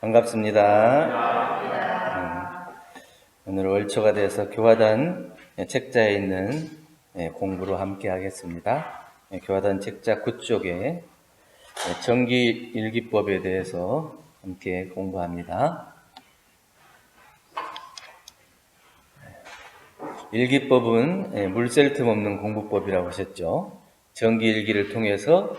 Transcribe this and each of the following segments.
반갑습니다. 오늘 월초가 돼서 교화단 책자에 있는 공부로 함께 하겠습니다. 교화단 책자 9쪽에 정기일기법에 대해서 함께 공부합니다. 일기법은 물 셀 틈 없는 공부법이라고 하셨죠. 정기일기를 통해서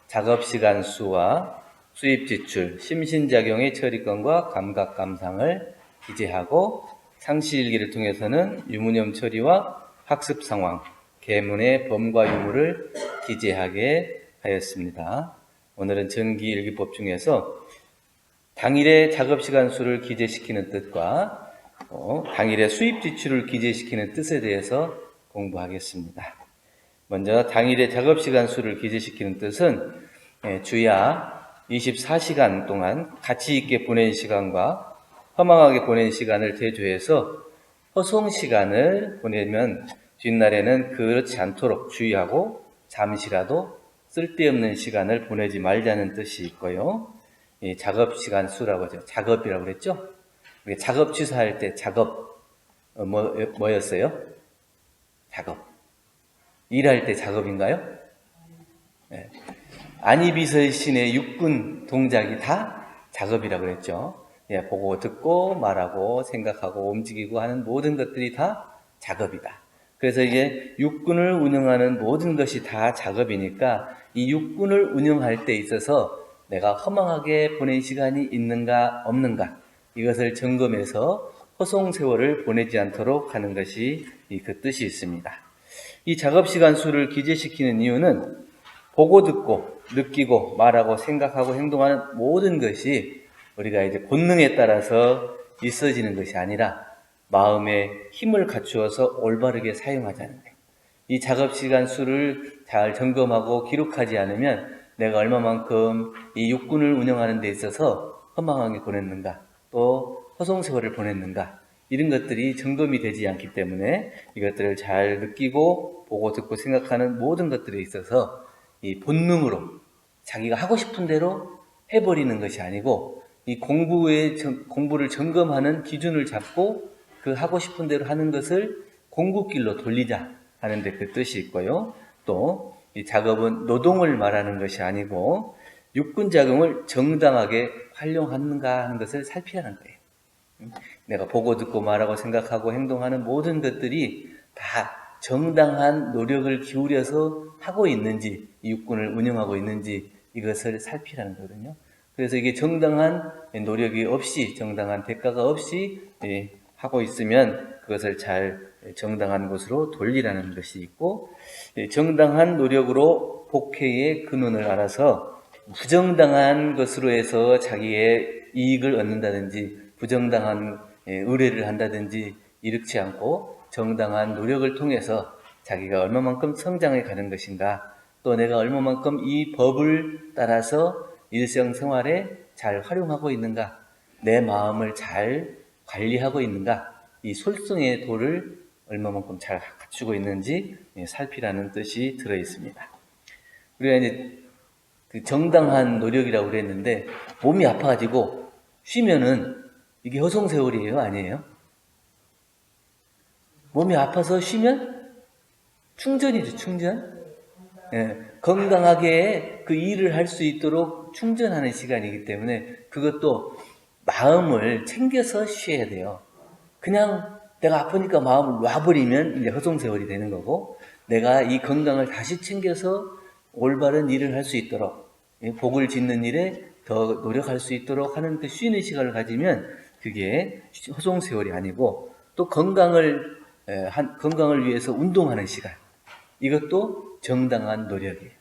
작업시간 수와 수입 지출, 심신작용의 처리권과 감각 감상을 기재하고 상시일기를 통해서는 유무념 처리와 학습 상황, 계문의 범과 유무를 기재하게 하였습니다. 오늘은 정기일기법 중에서 당일의 작업시간 수를 기재시키는 뜻과 당일의 수입 지출을 기재시키는 뜻에 대해서 공부하겠습니다. 먼저 당일의 작업시간 수를 기재시키는 뜻은 주야 24시간 동안 가치 있게 보낸 시간과 허망하게 보낸 시간을 대조해서 허송 시간을 보내면 뒷날에는 그렇지 않도록 주의하고 잠시라도 쓸데없는 시간을 보내지 말자는 뜻이 있고요. 이 작업시간 수라고 하죠. 작업이라고 그랬죠? 작업 취사할 때 작업 뭐였어요? 작업. 일할 때 작업인가요? 네. 안이비서신의 육군 동작이 다 작업이라고 그랬죠. 보고 듣고 말하고 생각하고 움직이고 하는 모든 것들이 다 작업이다. 그래서 이게 육군을 운영하는 모든 것이 다 작업이니까 이 육군을 운영할 때 있어서 내가 허망하게 보낸 시간이 있는가 없는가 이것을 점검해서 허송세월을 보내지 않도록 하는 것이 그 뜻이 있습니다. 이 작업시간 수를 기재시키는 이유는 보고 듣고 느끼고 말하고 생각하고 행동하는 모든 것이 우리가 이제 본능에 따라서 있어지는 것이 아니라 마음의 힘을 갖추어서 올바르게 사용하자는 거예요. 이 작업시간 수를 잘 점검하고 기록하지 않으면 내가 얼마만큼 이 육군을 운영하는 데 있어서 허망하게 보냈는가 또 허송세월을 보냈는가 이런 것들이 점검이 되지 않기 때문에 이것들을 잘 느끼고 보고 듣고 생각하는 모든 것들에 있어서 이 본능으로 자기가 하고 싶은 대로 해버리는 것이 아니고 이 공부를 점검하는 기준을 잡고 그 하고 싶은 대로 하는 것을 공부길로 돌리자 하는데 그 뜻이 있고요. 또 이 작업은 노동을 말하는 것이 아니고 육군작용을 정당하게 활용하는가 하는 것을 살피라는 거예요. 내가 보고 듣고 말하고 생각하고 행동하는 모든 것들이 다 정당한 노력을 기울여서 하고 있는지, 이 육군을 운영하고 있는지 이것을 살피라는 거거든요. 그래서 이게 정당한 노력이 없이, 정당한 대가가 없이 하고 있으면 그것을 잘 정당한 곳으로 돌리라는 것이 있고, 정당한 노력으로 복회의 근원을 알아서 부정당한 것으로 해서 자기의 이익을 얻는다든지 부정당한 의뢰를 한다든지 이렇지 않고 정당한 노력을 통해서 자기가 얼마만큼 성장해 가는 것인가 또 내가 얼마만큼 이 법을 따라서 일상생활에 잘 활용하고 있는가 내 마음을 잘 관리하고 있는가 이 솔성의 도를 얼마만큼 잘 갖추고 있는지 살피라는 뜻이 들어 있습니다. 우리가 이제 그 정당한 노력이라고 그랬는데 몸이 아파가지고 쉬면은 이게 허송세월이에요? 아니에요? 몸이 아파서 쉬면 충전이죠, 충전. 건강하게 그 일을 할 수 있도록 충전하는 시간이기 때문에 그것도 마음을 챙겨서 쉬어야 돼요. 그냥 내가 아프니까 마음을 놔버리면 이제 허송세월이 되는 거고 내가 이 건강을 다시 챙겨서 올바른 일을 할 수 있도록 복을 짓는 일에 더 노력할 수 있도록 하는 그 쉬는 시간을 가지면 그게 허송세월이 아니고 또 건강을 위해서 운동하는 시간 이것도 정당한 노력이에요.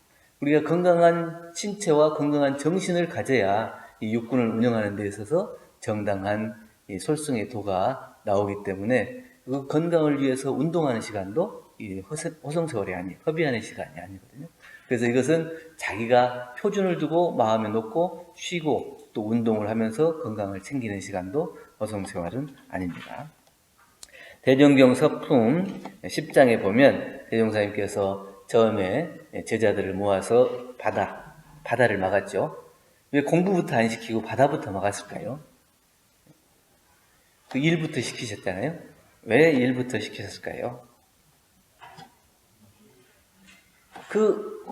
우리가 건강한 신체와 건강한 정신을 가져야 이 육군을 운영하는 데 있어서 정당한 이 솔성의 도가 나오기 때문에 그 건강을 위해서 운동하는 시간도 이 허송세월이 아니에요. 허비하는 시간이 아니거든요. 그래서 이것은 자기가 표준을 두고 마음에 놓고 쉬고 또 운동을 하면서 건강을 챙기는 시간도 허송세월은 아닙니다. 대종경 서품 10장에 보면 대종사님께서 처음에 제자들을 모아서 바다를 막았죠. 왜 공부부터 안 시키고 바다부터 막았을까요? 그 일부터 시키셨잖아요. 왜 일부터 시키셨을까요? 그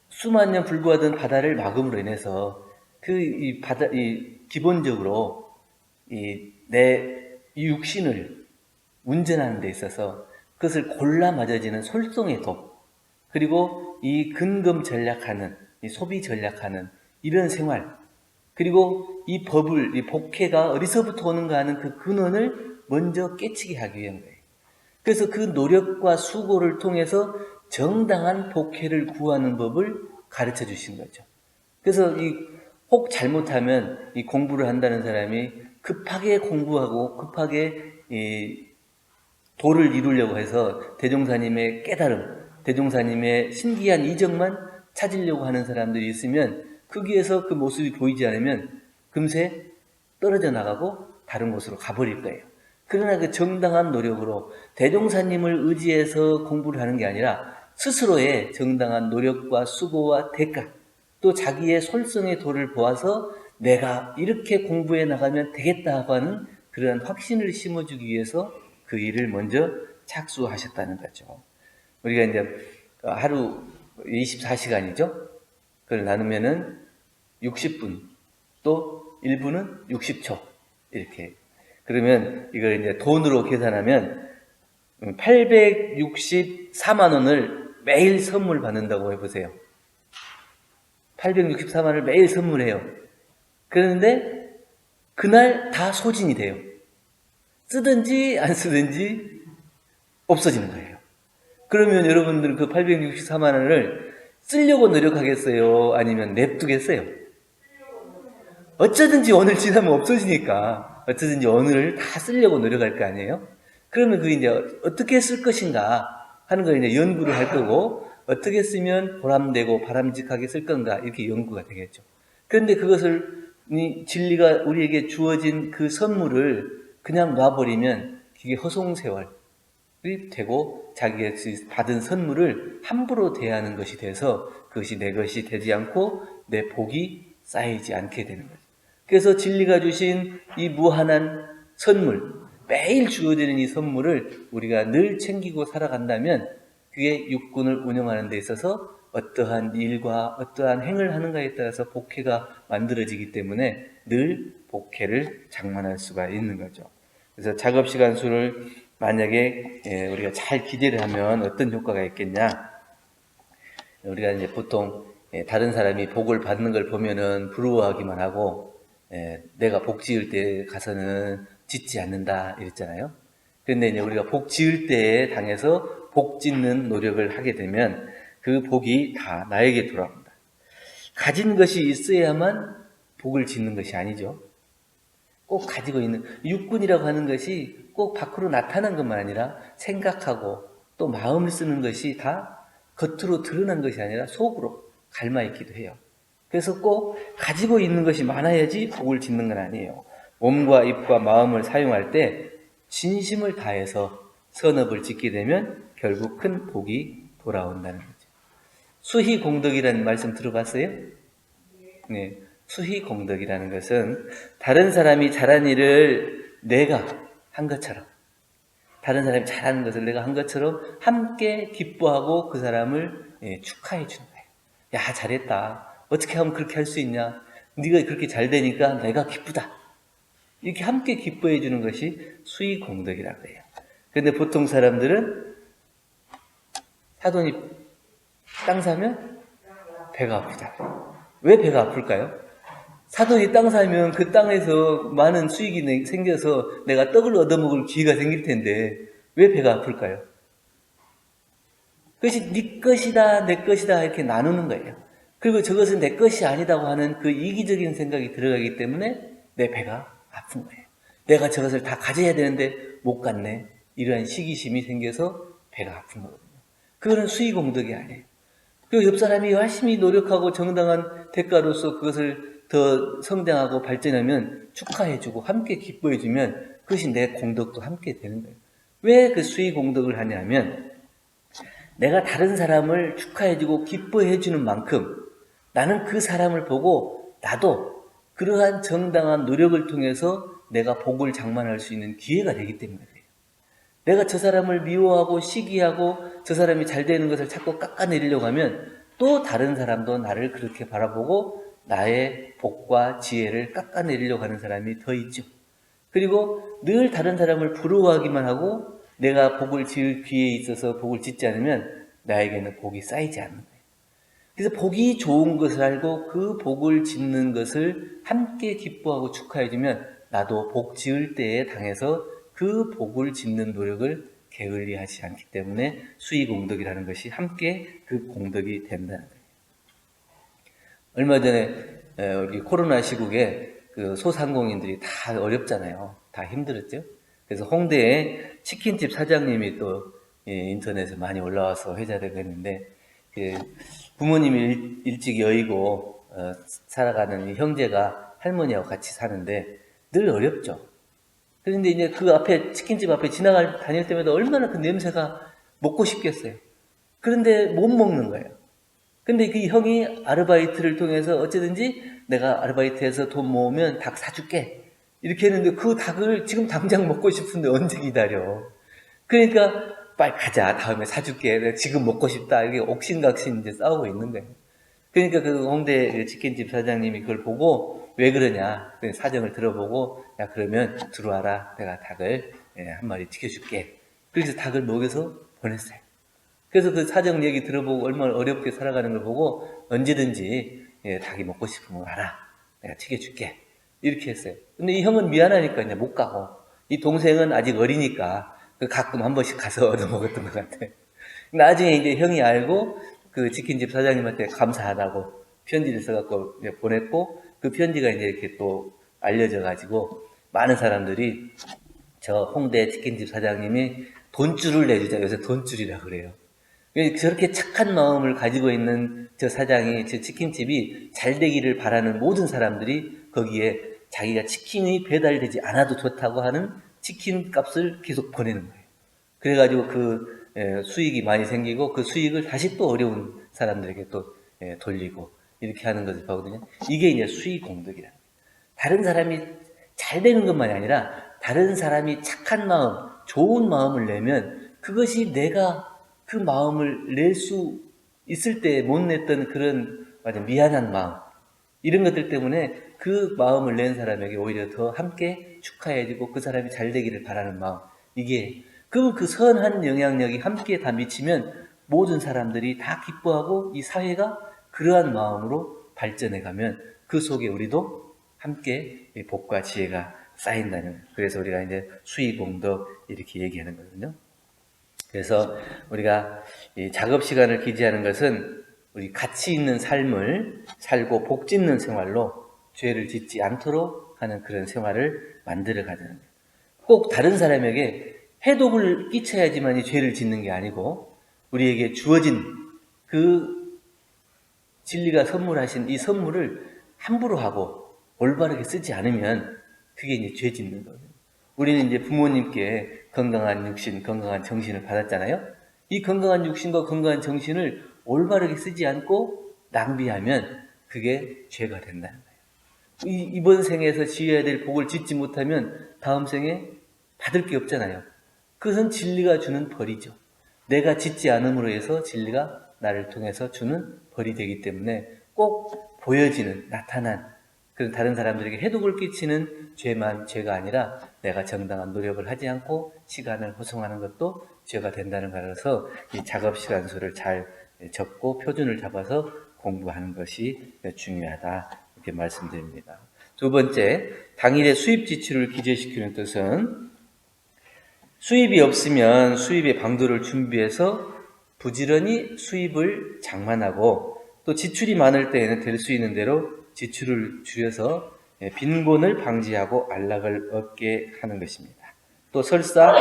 수만 년 불구하던 바다를 막음으로 인해서 이 바다, 기본적으로 내 육신을 운전하는 데 있어서 그것을 골라 맞아지는 솔송의 도, 그리고 이 근금 전략하는, 이 소비 전략하는 이런 생활, 그리고 이 법을, 이 복해가 어디서부터 오는가 하는 그 근원을 먼저 깨치게 하기 위한 거예요. 그래서 그 노력과 수고를 통해서 정당한 복해를 구하는 법을 가르쳐 주신 거죠. 그래서 혹 잘못하면 이 공부를 한다는 사람이 급하게 공부하고 급하게 도를 이루려고 해서 대종사님의 깨달음, 대종사님의 신기한 이적만 찾으려고 하는 사람들이 있으면 거기에서 그 모습이 보이지 않으면 금세 떨어져 나가고 다른 곳으로 가버릴 거예요. 그러나 그 정당한 노력으로 대종사님을 의지해서 공부를 하는 게 아니라 스스로의 정당한 노력과 수고와 대가, 또 자기의 솔성의 도를 보아서 내가 이렇게 공부해 나가면 되겠다고 하는 그러한 확신을 심어주기 위해서 그 일을 먼저 착수하셨다는 거죠. 우리가 이제 하루 24시간이죠. 그걸 나누면은 60분, 또 1분은 60초. 이렇게. 그러면 이걸 이제 돈으로 계산하면 864만 원을 매일 선물 받는다고 해보세요. 864만 원을 매일 선물해요. 그런데 그날 다 소진이 돼요. 쓰든지 안 쓰든지 없어지는 거예요. 그러면 여러분들 그 864만 원을 쓰려고 노력하겠어요? 아니면 냅두겠어요? 어쩌든지 오늘 지나면 없어지니까 어쩌든지 오늘을 다 쓰려고 노력할 거 아니에요? 그러면 그게 이제 어떻게 쓸 것인가 하는 걸 이제 연구를 할 거고, 어떻게 쓰면 보람되고 바람직하게 쓸 건가 이렇게 연구가 되겠죠. 그런데 그것을 진리가 우리에게 주어진 그 선물을 그냥 놔버리면 그게 허송세월이 되고 자기가 받은 선물을 함부로 대하는 것이 돼서 그것이 내 것이 되지 않고 내 복이 쌓이지 않게 되는 거죠. 그래서 진리가 주신 이 무한한 선물, 매일 주어지는 이 선물을 우리가 늘 챙기고 살아간다면 그게 육군을 운영하는 데 있어서 어떠한 일과 어떠한 행을 하는가에 따라서 복해가 만들어지기 때문에 늘 복해를 장만할 수가 있는 거죠. 그래서 작업시간 수를 만약에 우리가 잘 기대를 하면 어떤 효과가 있겠냐. 우리가 이제 보통 다른 사람이 복을 받는 걸 보면은 부러워하기만 하고 내가 복 지을 때 가서는 짓지 않는다 이랬잖아요. 그런데 이제 우리가 복 지을 때에 당해서 복 짓는 노력을 하게 되면 그 복이 다 나에게 돌아옵니다. 가진 것이 있어야만 복을 짓는 것이 아니죠. 꼭 가지고 있는 육군이라고 하는 것이 꼭 밖으로 나타난 것만 아니라 생각하고 또 마음을 쓰는 것이 다 겉으로 드러난 것이 아니라 속으로 갈마 있기도 해요. 그래서 꼭 가지고 있는 것이 많아야지 복을 짓는 건 아니에요. 몸과 입과 마음을 사용할 때 진심을 다해서 선업을 짓게 되면 결국 큰 복이 돌아온다는 거죠. 수희공덕이라는 말씀 들어봤어요? 네. 수희공덕이라는 것은 다른 사람이 잘한 일을 내가 한 것처럼, 다른 사람이 잘하는 것을 내가 한 것처럼 함께 기뻐하고 그 사람을 축하해 주는 거예요. 야, 잘했다. 어떻게 하면 그렇게 할 수 있냐? 네가 그렇게 잘 되니까 내가 기쁘다. 이렇게 함께 기뻐해 주는 것이 수희공덕이라고 해요. 그런데 보통 사람들은 사돈이 땅 사면 배가 아프다. 왜 배가 아플까요? 사돈이 땅 사면 그 땅에서 많은 수익이 생겨서 내가 떡을 얻어먹을 기회가 생길 텐데 왜 배가 아플까요? 그것이 네 것이다, 내 것이다 이렇게 나누는 거예요. 그리고 저것은 내 것이 아니다고 하는 그 이기적인 생각이 들어가기 때문에 내 배가 아픈 거예요. 내가 저것을 다 가져야 되는데 못 갔네. 이러한 시기심이 생겨서 배가 아픈 거거든요. 그거는 수의공덕이 아니에요. 그리고 옆 사람이 열심히 노력하고 정당한 대가로서 그것을 더 성장하고 발전하면 축하해주고 함께 기뻐해주면 그것이 내 공덕도 함께 되는 거예요. 왜 그 수의공덕을 하냐면 내가 다른 사람을 축하해주고 기뻐해주는 만큼 나는 그 사람을 보고 나도 그러한 정당한 노력을 통해서 내가 복을 장만할 수 있는 기회가 되기 때문에 그래요. 내가 저 사람을 미워하고 시기하고 저 사람이 잘 되는 것을 자꾸 깎아내리려고 하면 또 다른 사람도 나를 그렇게 바라보고 나의 복과 지혜를 깎아내리려고 하는 사람이 더 있죠. 그리고 늘 다른 사람을 부러워하기만 하고 내가 복을 지을 기회에 있어서 복을 짓지 않으면 나에게는 복이 쌓이지 않는 거예요. 그래서 복이 좋은 것을 알고 그 복을 짓는 것을 함께 기뻐하고 축하해주면 나도 복 지을 때에 당해서 그 복을 짓는 노력을 게을리하지 않기 때문에 수의공덕이라는 것이 함께 그 공덕이 된다는 거예요. 얼마 전에 우리 코로나 시국에 그 소상공인들이 다 어렵잖아요. 다 힘들었죠. 그래서 홍대에 치킨집 사장님이 또 인터넷에 많이 올라와서 회자되고 했는데 부모님이 일찍 여의고 살아가는 이 형제가 할머니하고 같이 사는데 늘 어렵죠. 그런데 이제 그 앞에 치킨집 앞에 다닐 때마다 얼마나 그 냄새가 먹고 싶겠어요. 그런데 못 먹는 거예요. 근데 그 형이 아르바이트를 통해서 어쨌든지 내가 아르바이트해서 돈 모으면 닭 사줄게. 이렇게 했는데 그 닭을 지금 당장 먹고 싶은데 언제 기다려. 그러니까 빨리 가자. 다음에 사줄게. 내가 지금 먹고 싶다. 이게 옥신각신 이제 싸우고 있는 거예요. 그러니까 그 홍대 치킨집 사장님이 그걸 보고 왜 그러냐. 사정을 들어보고 야 그러면 들어와라. 내가 닭을 한 마리 지켜줄게. 그래서 닭을 먹여서 보냈어요. 그래서 그 사정 얘기 들어보고 얼마나 어렵게 살아가는 걸 보고 언제든지 닭이 먹고 싶으면 와라. 내가 튀겨줄게. 이렇게 했어요. 근데 이 형은 미안하니까 이제 못 가고 이 동생은 아직 어리니까 가끔 한 번씩 가서 얻어먹었던 것 같아요. 나중에 이제 형이 알고 그 치킨집 사장님한테 감사하다고 편지를 써갖고 보냈고 그 편지가 이제 이렇게 또 알려져가지고 많은 사람들이 저 홍대 치킨집 사장님이 돈줄을 내주자. 요새 돈줄이라고 그래요. 저렇게 착한 마음을 가지고 있는 저 사장이, 저 치킨집이 잘 되기를 바라는 모든 사람들이 거기에 자기가 치킨이 배달되지 않아도 좋다고 하는 치킨 값을 계속 보내는 거예요. 그래가지고 그 수익이 많이 생기고 그 수익을 다시 또 어려운 사람들에게 또 돌리고 이렇게 하는 것을 보거든요. 이게 이제 수익공덕이라는 거예요. 다른 사람이 잘 되는 것만이 아니라 다른 사람이 착한 마음, 좋은 마음을 내면 그것이 내가 그 마음을 낼 수 있을 때 못 냈던 그런 미안한 마음 이런 것들 때문에 그 마음을 낸 사람에게 오히려 더 함께 축하해주고 그 사람이 잘 되기를 바라는 마음 이게 그 선한 영향력이 함께 다 미치면 모든 사람들이 다 기뻐하고 이 사회가 그러한 마음으로 발전해가면 그 속에 우리도 함께 복과 지혜가 쌓인다는 그래서 우리가 이제 수의공덕 이렇게 얘기하는 거거든요. 그래서 우리가 이 작업 시간을 기재하는 것은 우리 가치 있는 삶을 살고 복 짓는 생활로 죄를 짓지 않도록 하는 그런 생활을 만들어 가자는 거예요. 꼭 다른 사람에게 해독을 끼쳐야지만 이 죄를 짓는 게 아니고 우리에게 주어진 그 진리가 선물하신 이 선물을 함부로 하고 올바르게 쓰지 않으면 그게 이제 죄 짓는 거예요. 우리는 이제 부모님께 건강한 육신, 건강한 정신을 받았잖아요. 이 건강한 육신과 건강한 정신을 올바르게 쓰지 않고 낭비하면 그게 죄가 된다는 거예요. 이번 생에서 지어야 될 복을 짓지 못하면 다음 생에 받을 게 없잖아요. 그것은 진리가 주는 벌이죠. 내가 짓지 않음으로 해서 진리가 나를 통해서 주는 벌이 되기 때문에 꼭 보여지는, 나타난 그런 다른 사람들에게 해독을 끼치는 죄만 죄가 아니라 내가 정당한 노력을 하지 않고 시간을 허송하는 것도 죄가 된다는 거라서 이 작업시간수를 잘 적고 표준을 잡아서 공부하는 것이 중요하다 이렇게 말씀드립니다. 두 번째, 당일의 수입 지출을 기재시키는 뜻은 수입이 없으면 수입의 방도를 준비해서 부지런히 수입을 장만하고 또 지출이 많을 때에는 될 수 있는 대로 지출을 줄여서 빈곤을 방지하고 안락을 얻게 하는 것입니다. 또 설사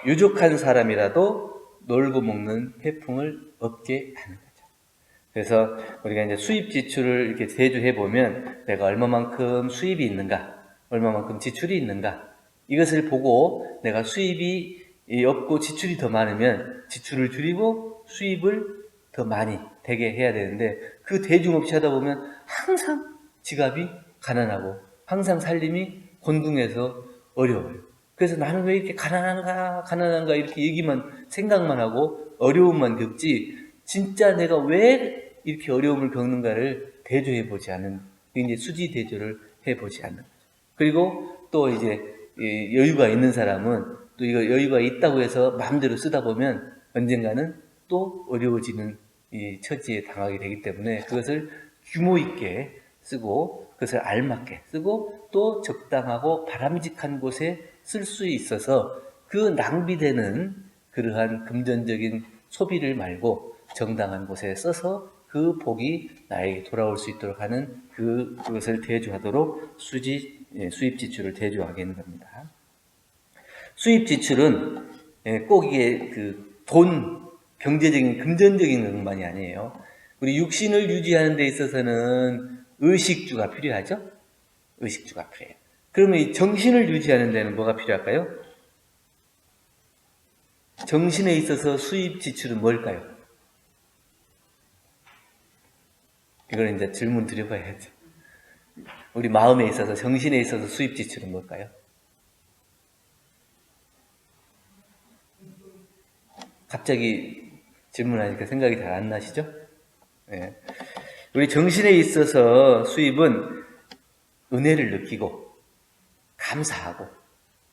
유족한 사람이라도 놀고 먹는 회풍을 얻게 하는 거죠. 그래서 우리가 이제 수입 지출을 이렇게 대조해 보면 내가 얼마만큼 수입이 있는가, 얼마만큼 지출이 있는가 이것을 보고 내가 수입이 없고 지출이 더 많으면 지출을 줄이고 수입을 더 많이 되게 해야 되는데 그 대중 없이 하다 보면 항상 지갑이 가난하고 항상 살림이 곤궁해서 어려워요. 그래서 나는 왜 이렇게 가난한가 이렇게 생각만 하고 어려움만 겪지, 진짜 내가 왜 이렇게 어려움을 겪는가를 대조해 보지 않은, 이제 수지 대조를 해 보지 않는. 그리고 또 이제 여유가 있는 사람은 또 이거 여유가 있다고 해서 마음대로 쓰다 보면 언젠가는 또 어려워지는 이 처지에 당하게 되기 때문에 그것을 규모 있게 쓰고 그것을 알맞게 쓰고 또 적당하고 바람직한 곳에 쓸 수 있어서 그 낭비되는 그러한 금전적인 소비를 말고 정당한 곳에 써서 그 복이 나에게 돌아올 수 있도록 하는 그것을 대조하도록 수입 지출을 대조하게 하는 겁니다. 수입 지출은 꼭 이게 경제적인, 금전적인 것만이 아니에요. 우리 육신을 유지하는 데 있어서는 의식주가 필요하죠? 의식주가 필요해요. 그러면 이 정신을 유지하는 데는 뭐가 필요할까요? 정신에 있어서 수입 지출은 뭘까요? 이걸 이제 질문 드려봐야죠. 우리 마음에 있어서, 정신에 있어서 수입 지출은 뭘까요? 갑자기 질문하니까 생각이 잘 안 나시죠? 네. 우리 정신에 있어서 수입은 은혜를 느끼고 감사하고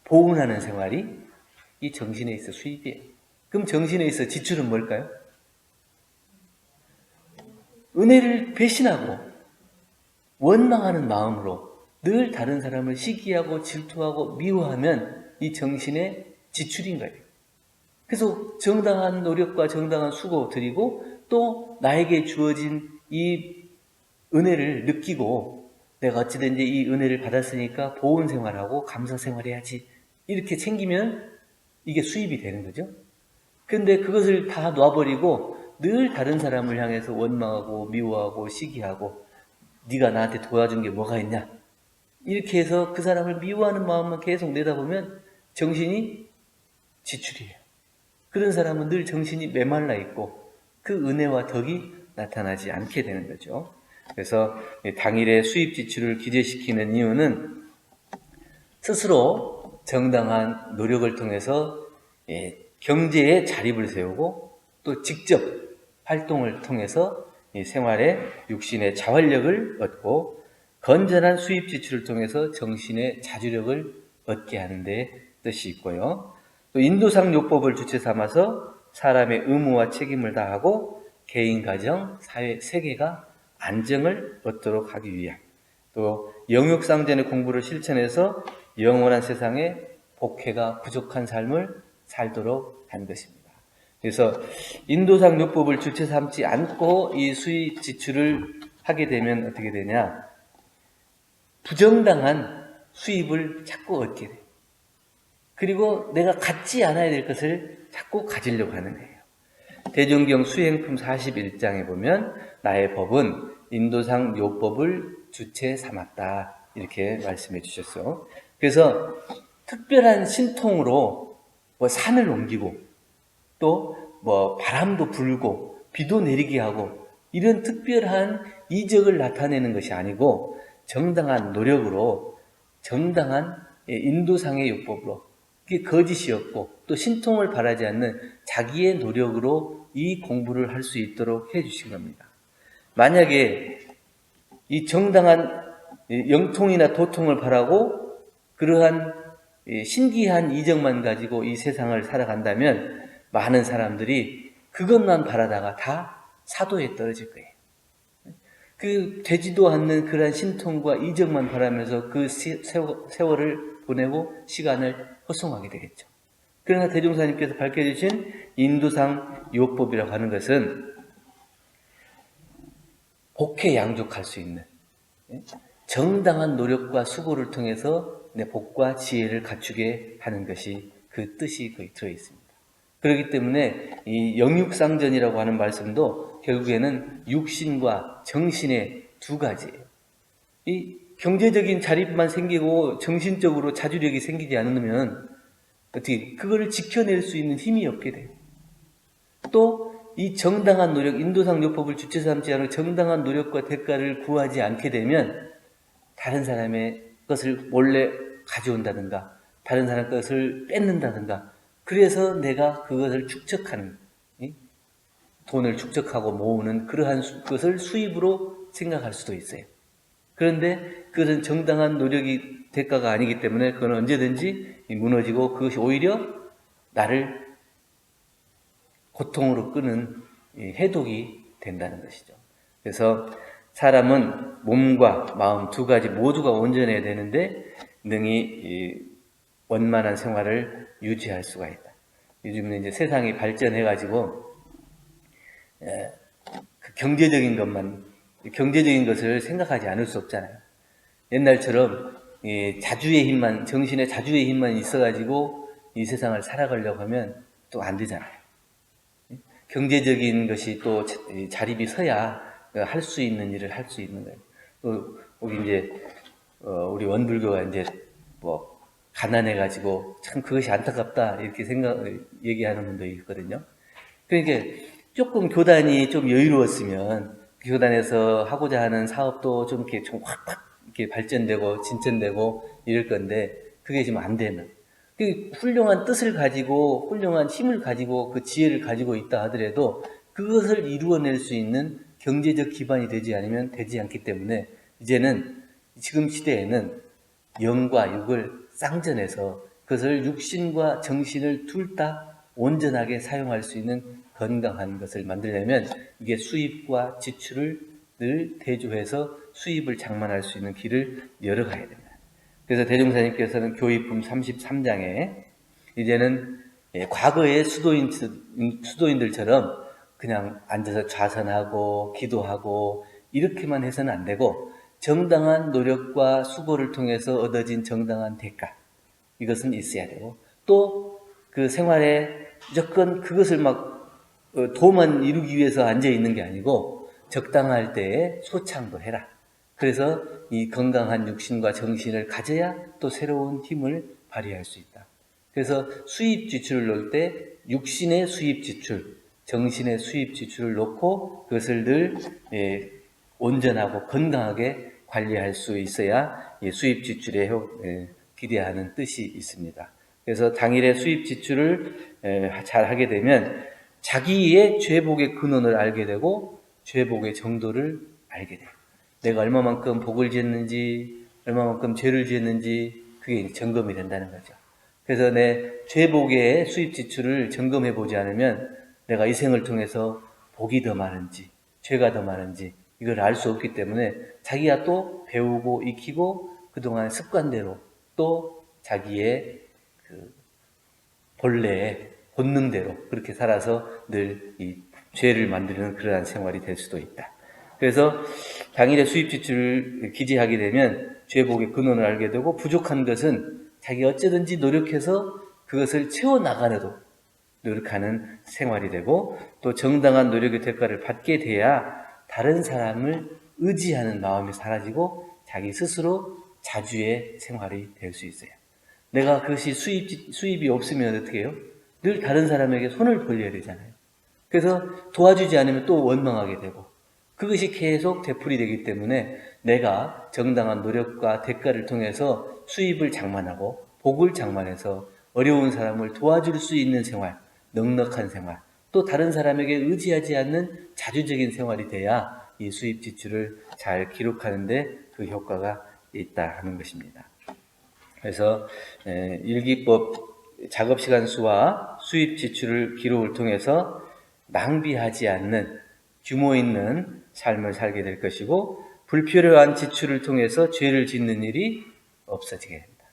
보은하는 생활이 이 정신에 있어 수입이에요. 그럼 정신에 있어 지출은 뭘까요? 은혜를 배신하고 원망하는 마음으로 늘 다른 사람을 시기하고 질투하고 미워하면 이 정신의 지출인 거예요. 그래서 정당한 노력과 정당한 수고 드리고 또 나에게 주어진 이 은혜를 느끼고 내가 어찌든지 이 은혜를 받았으니까 보온 생활하고 감사 생활해야지 이렇게 챙기면 이게 수입이 되는 거죠. 근데 그것을 다 놔버리고 늘 다른 사람을 향해서 원망하고 미워하고 시기하고 네가 나한테 도와준 게 뭐가 있냐 이렇게 해서 그 사람을 미워하는 마음만 계속 내다보면 정신이 지출이에요. 그런 사람은 늘 정신이 메말라 있고 그 은혜와 덕이 나타나지 않게 되는 거죠. 그래서 당일의 수입 지출을 기재시키는 이유는 스스로 정당한 노력을 통해서 경제에 자립을 세우고 또 직접 활동을 통해서 생활에 육신의 자활력을 얻고 건전한 수입 지출을 통해서 정신의 자주력을 얻게 하는 데 뜻이 있고요. 또 인도상 요법을 주체 삼아서 사람의 의무와 책임을 다하고 개인, 가정, 사회, 세계가 안정을 얻도록 하기 위한 또 영육상전의 공부를 실천해서 영원한 세상에 복회가 부족한 삶을 살도록 한 것입니다. 그래서 인도상 요법을 주체 삼지 않고 이 수입 지출을 하게 되면 어떻게 되냐? 부정당한 수입을 자꾸 얻게 돼요. 그리고 내가 갖지 않아야 될 것을 자꾸 가지려고 하는 거예요. 대종경 수행품 41장에 보면 나의 법은 인도상 요법을 주체 삼았다 이렇게 말씀해 주셨어요. 그래서 특별한 신통으로 산을 옮기고 또 바람도 불고 비도 내리게 하고 이런 특별한 이적을 나타내는 것이 아니고 정당한 노력으로 정당한 인도상의 요법으로 그게 거짓이 없고 또 신통을 바라지 않는 자기의 노력으로 이 공부를 할 수 있도록 해주신 겁니다. 만약에 이 정당한 영통이나 도통을 바라고 그러한 신기한 이적만 가지고 이 세상을 살아간다면 많은 사람들이 그것만 바라다가 다 사도에 떨어질 거예요. 그 되지도 않는 그러한 신통과 이적만 바라면서 그 세월을 보내고 시간을 허송하게 되겠죠. 그러나 대종사님께서 밝혀주신 인도상 요법이라고 하는 것은 복해 양족할 수 있는 정당한 노력과 수고를 통해서 내 복과 지혜를 갖추게 하는 것이 그 뜻이 거의 들어있습니다. 그렇기 때문에 이 영육상전이라고 하는 말씀도 결국에는 육신과 정신의 두 가지예요. 이 경제적인 자립만 생기고 정신적으로 자주력이 생기지 않으면 어떻게 그거를 지켜낼 수 있는 힘이 없게 돼요. 또 이 정당한 노력, 인도상 요법을 주체 삼지 않고 정당한 노력과 대가를 구하지 않게 되면 다른 사람의 것을 몰래 가져온다든가 다른 사람 것을 뺏는다든가, 그래서 내가 그것을 축적하는, 돈을 축적하고 모으는 그러한 것을 수입으로 생각할 수도 있어요. 그런데 그것은 정당한 노력이 대가가 아니기 때문에 그건 언제든지 무너지고, 그것이 오히려 나를 고통으로 끄는 해독이 된다는 것이죠. 그래서 사람은 몸과 마음 두 가지 모두가 온전해야 되는데 능히 원만한 생활을 유지할 수가 있다. 요즘은 이제 세상이 발전해가지고 그 경제적인 것을 생각하지 않을 수 없잖아요. 옛날처럼 자주의 힘만, 정신의 자주의 힘만 있어가지고 이 세상을 살아가려고 하면 또 안 되잖아요. 경제적인 것이 또 자립이 서야 할 수 있는 일을 할 수 있는 거예요. 또 우리 이제 우리 원불교가 이제 뭐 가난해가지고 참 그것이 안타깝다 이렇게 얘기하는 분도 있거든요. 그러니까 조금 교단이 좀 여유로웠으면 그 교단에서 하고자 하는 사업도 좀 이렇게 좀 확확 이렇게 발전되고 진전되고 이럴 건데, 그게 지금 안 되는. 그 훌륭한 뜻을 가지고 훌륭한 힘을 가지고 그 지혜를 가지고 있다 하더라도 그것을 이루어낼 수 있는 경제적 기반이 되지 않으면 되지 않기 때문에, 이제는 지금 시대에는 영과 육을 쌍전해서 그것을 육신과 정신을 둘 다 온전하게 사용할 수 있는 건강한 것을 만들려면 이게 수입과 지출을 늘 대조해서 수입을 장만할 수 있는 길을 열어가야 됩니다. 그래서 대종사님께서는 교의품 33장에 이제는 과거의 수도인들처럼 그냥 앉아서 좌선하고 기도하고 이렇게만 해서는 안 되고, 정당한 노력과 수고를 통해서 얻어진 정당한 대가, 이것은 있어야 되고, 또 그 생활에 무조건 그것을 막 도만 이루기 위해서 앉아 있는 게 아니고 적당할 때에 소창도 해라. 그래서 이 건강한 육신과 정신을 가져야 또 새로운 힘을 발휘할 수 있다. 그래서 수입 지출을 놓을 때 육신의 수입 지출, 정신의 수입 지출을 놓고 그것을 늘 온전하고 건강하게 관리할 수 있어야 수입 지출에 기대하는 뜻이 있습니다. 그래서 당일의 수입 지출을 잘 하게 되면 자기의 죄복의 근원을 알게 되고 죄복의 정도를 알게 돼요. 내가 얼마만큼 복을 지었는지, 얼마만큼 죄를 지었는지 그게 점검이 된다는 거죠. 그래서 내 죄복의 수입 지출을 점검해 보지 않으면 내가 이 생을 통해서 복이 더 많은지 죄가 더 많은지 이걸 알 수 없기 때문에 자기가 또 배우고 익히고 그동안 습관대로 또 자기의 그 본래의 본능대로 그렇게 살아서 늘 이 죄를 만드는 그러한 생활이 될 수도 있다. 그래서 당일의 수입 지출을 기재하게 되면 죄복의 근원을 알게 되고, 부족한 것은 자기가 어쩌든지 노력해서 그것을 채워나가려도 노력하는 생활이 되고, 또 정당한 노력의 대가를 받게 돼야 다른 사람을 의지하는 마음이 사라지고 자기 스스로 자주의 생활이 될 수 있어요. 내가 그것이 수입이 없으면 어떻게 해요? 늘 다른 사람에게 손을 벌려야 되잖아요. 그래서 도와주지 않으면 또 원망하게 되고, 그것이 계속 되풀이되기 때문에 내가 정당한 노력과 대가를 통해서 수입을 장만하고 복을 장만해서 어려운 사람을 도와줄 수 있는 생활, 넉넉한 생활, 또 다른 사람에게 의지하지 않는 자주적인 생활이 돼야 이 수입 지출을 잘 기록하는데 그 효과가 있다 하는 것입니다. 그래서 일기법 작업시간 수와 수입 지출을 기록을 통해서 낭비하지 않는 규모 있는 삶을 살게 될 것이고, 불필요한 지출을 통해서 죄를 짓는 일이 없어지게 된다.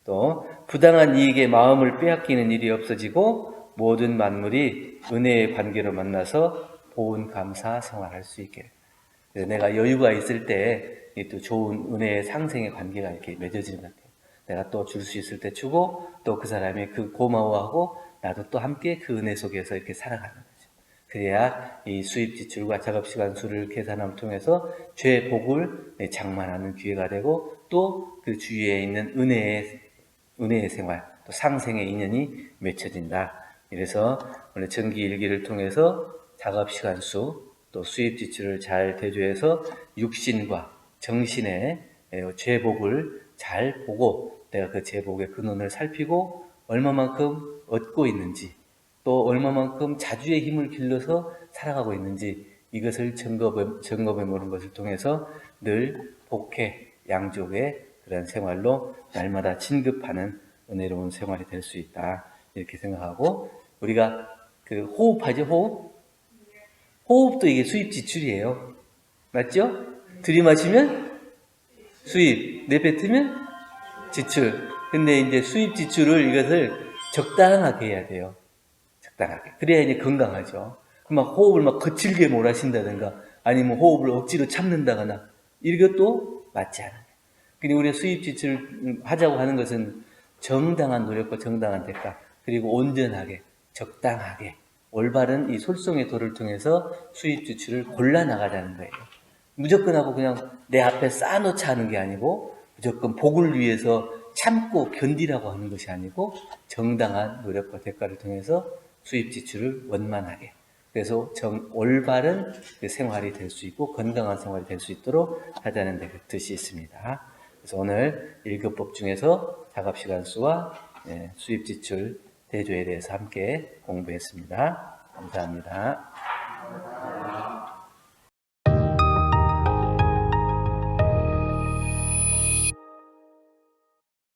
또 부당한 이익에 마음을 빼앗기는 일이 없어지고 모든 만물이 은혜의 관계로 만나서 보은 감사 생활할 수 있게 된다. 그래서 내가 여유가 있을 때 또 좋은 은혜의 상생의 관계가 이렇게 맺어지는 것 같아요. 내가 또 줄 수 있을 때 주고 또 그 사람이 그 고마워하고 나도 또 함께 그 은혜 속에서 이렇게 살아가는 거죠. 그래야 이 수입 지출과 작업시간 수를 계산함을 통해서 죄 복을 장만하는 기회가 되고, 또 그 주위에 있는 은혜의 생활, 또 상생의 인연이 맺혀진다. 이래서 오늘 정기일기를 통해서 작업시간 수, 또 수입 지출을 잘 대조해서 육신과 정신의 죄복을 잘 보고 내가 그 제복의 근원을 살피고 얼마만큼 얻고 있는지, 또 얼마만큼 자주의 힘을 길러서 살아가고 있는지, 이것을 점검해 보는 것을 통해서 늘 복해 양족의 그런 생활로 날마다 진급하는 은혜로운 생활이 될 수 있다, 이렇게 생각하고, 우리가 그 호흡하죠, 호흡도 이게 수입 지출이에요. 맞죠? 들이마시면 수입, 내뱉으면 지출. 근데 이제 수입 지출을 이것을 적당하게 해야 돼요. 적당하게. 그래야 이제 건강하죠. 막 호흡을 막 거칠게 몰아신다든가 아니면 호흡을 억지로 참는다거나 이것도 맞지 않아요. 근데 우리가 수입 지출을 하자고 하는 것은 정당한 노력과 정당한 대가, 그리고 온전하게, 적당하게, 올바른 이 솔송의 도를 통해서 수입 지출을 골라 나가자는 거예요. 무조건 하고 그냥 내 앞에 쌓아놓자 하는 게 아니고, 무조건 복을 위해서 참고 견디라고 하는 것이 아니고, 정당한 노력과 대가를 통해서 수입 지출을 원만하게, 그래서 올바른 그 생활이 될 수 있고 건강한 생활이 될 수 있도록 하자는 데 뜻이 있습니다. 그래서 오늘 1급법 중에서 작업시간수와 수입지출 대조에 대해서 함께 공부했습니다. 감사합니다.